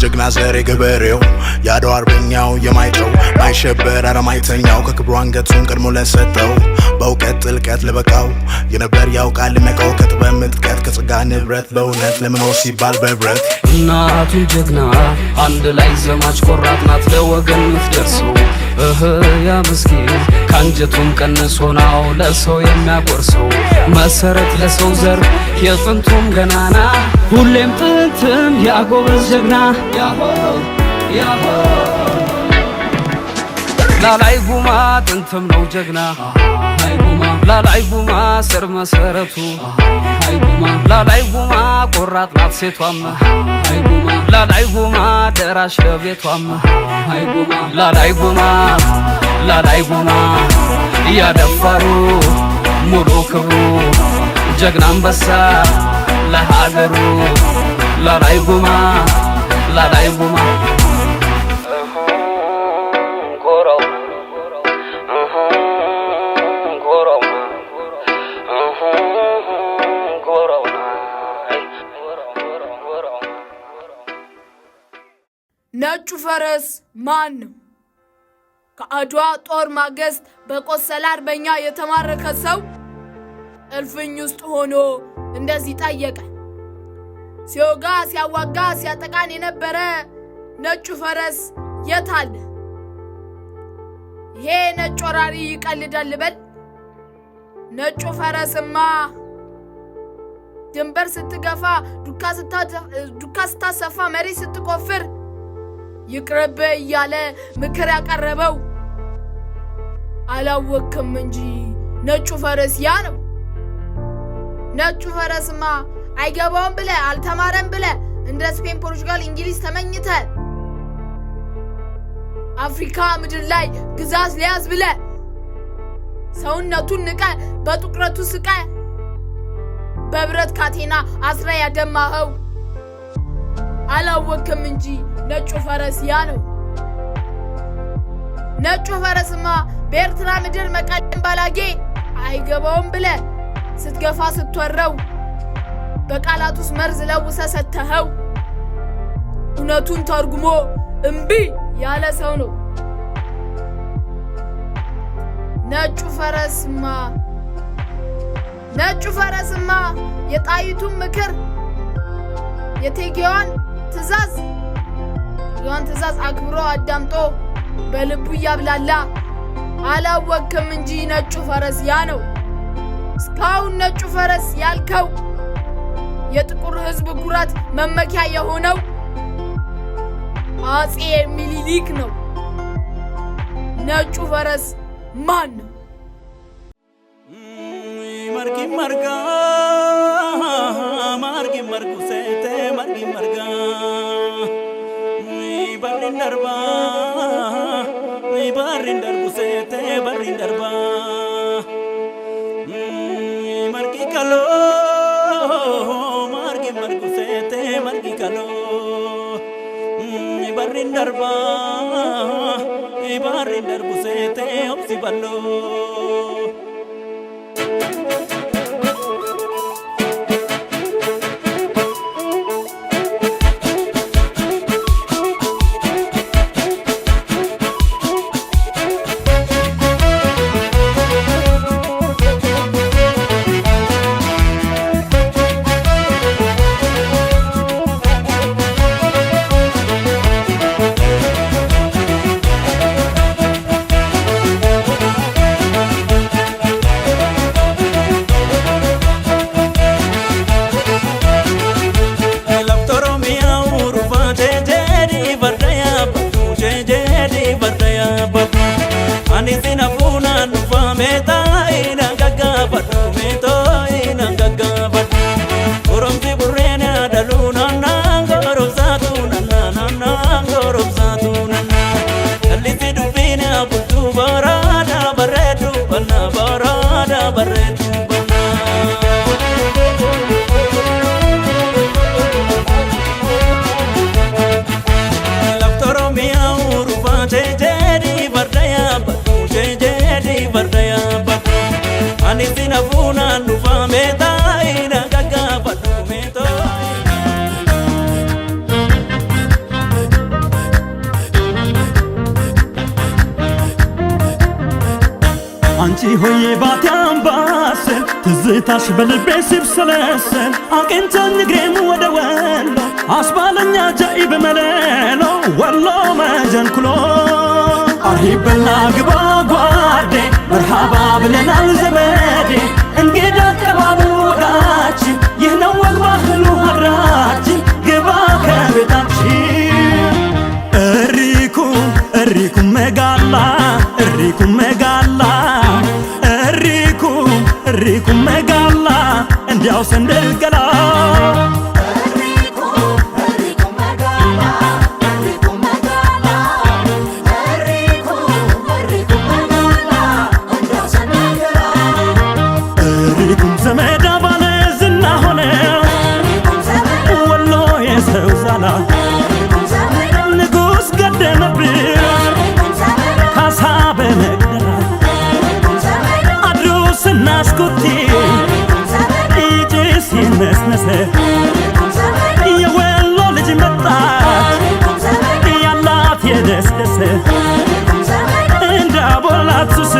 የጀግና ዘር የገበሬው ያድዋ አርበኛው የማይጨው ማይሸበር አረማይተኛው ከክብሩ አንገቱን ቀድሞ ለሰጠው በእውቀት ጥልቀት ለበቃው የነበር ያውቃል ለመቃው ከጥበብ ምጥቀት ከጽጋ ንብረት በእውነት ለመኖር ሲባል በብረት እናቱ ጀግና አንድ ላይ ዘማች ቆራጥ ናት ለወገን ምትደርሰው ያ ምስኪን ካንጀቱም ቀንሶ ነው ለሰው የሚያቆርሰው መሰረት ለሰው ዘር የጥንቱም ገናና ሁሌም ጥንትም ያጎበዝ ጀግና ያሆ ላላይ ጉማ ጥንትም ነው ጀግና ላላይ ጉማ ስር መሰረቱ ላላይ ጉማ ቆራጥ ናት ሴቷም ላላይ ጉማ ደራሽ ለቤቷም ላላይ ጉማ ያደፋሩ ሙሉ ክብሩ ጀግና አንበሳ ለሀገሩ ላላይ ጉማ ነጩ ፈረስ ማን ነው? ከአድዋ ጦር ማግስት በቆሰለ አርበኛ የተማረከ ሰው እልፍኝ ውስጥ ሆኖ እንደዚህ ጠየቀ። ሲወጋ ሲያዋጋ ሲያጠቃን የነበረ ነጩ ፈረስ የት አለ? ይሄ ነጭ ወራሪ ይቀልዳል በል። ነጩ ፈረስማ ድንበር ስትገፋ ዱካ ስታሰፋ መሬት ስትቆፍር ይቅርብ እያለ ምክር ያቀረበው አላወቅም እንጂ ነጩ ፈረስ ያ ነው። ነጩ ፈረስማ አይገባውም ብለ አልተማረም ብለ እንደ ስፔን፣ ፖርቹጋል፣ እንግሊዝ ተመኝተ አፍሪካ ምድር ላይ ግዛት ሊያዝ ብለ ሰውነቱን ንቀ በጥቁረቱ ስቀ በብረት ካቴና አስራ ያደማኸው አላወቅም እንጂ ነጩ ፈረስ ያ ነው። ነጩ ፈረስማ በኤርትራ ምድር መቀለም ባላጌ አይገባውም ብለ ስትገፋ ስትወረው በቃላት ውስጥ መርዝ ለውሰ ሰተኸው እውነቱን ተርጉሞ እምቢ ያለ ሰው ነው። ነጩ ፈረስማ የጣይቱን ምክር የቴጌዋን ትእዛዝ አክብሮ አዳምጦ በልቡ ያብላላ አላወቅም እንጂ ነጩ ፈረስ ያ ነው። እስካሁን ነጩ ፈረስ ያልከው የጥቁር ሕዝብ ኩራት መመኪያ የሆነው አጼ ሚኒሊክ ነው። ነጩ ፈረስ ማን ነው? margu sete marga barrin darba barrin darbu sete barrin darba margi kalo margu sete margi kalo barrin darba barrin darbu sete opsi ballo አንቺ ሆዬ ባቲ አምባሰል ትዝታሽ በልቤ ሲብሰለሰል አቅንቶኝ እግሬም ወደ ወሎ አስባለኛ ጃኢብ መለሎ ወሎ መጀንኩሎ አርሂበና ግባ ጓዴ መርሃባ ብለናል ዘመዴ እንግዳ አቀባበል ወጋችን ይህ ነው ወግ ባህሉ ሀገራችን ግባ ከቤታችን እሪኩም መጋላ እሪኩም መጋላ እሪኩም መጋላ እንዲያው ሰንደል ገላ እሪኩም ዘመዳ ባለ ዝና ሆነ ወሎ የሰው ዛላ ንጉሥ ገደመብን ካሳ በመቅደላ አድሮስ እናስኩቲ ይጭስ ይነስነሰ የወሎ ልጅ መጣች ያላት የደስደሰ እንዳቦላት ሱስ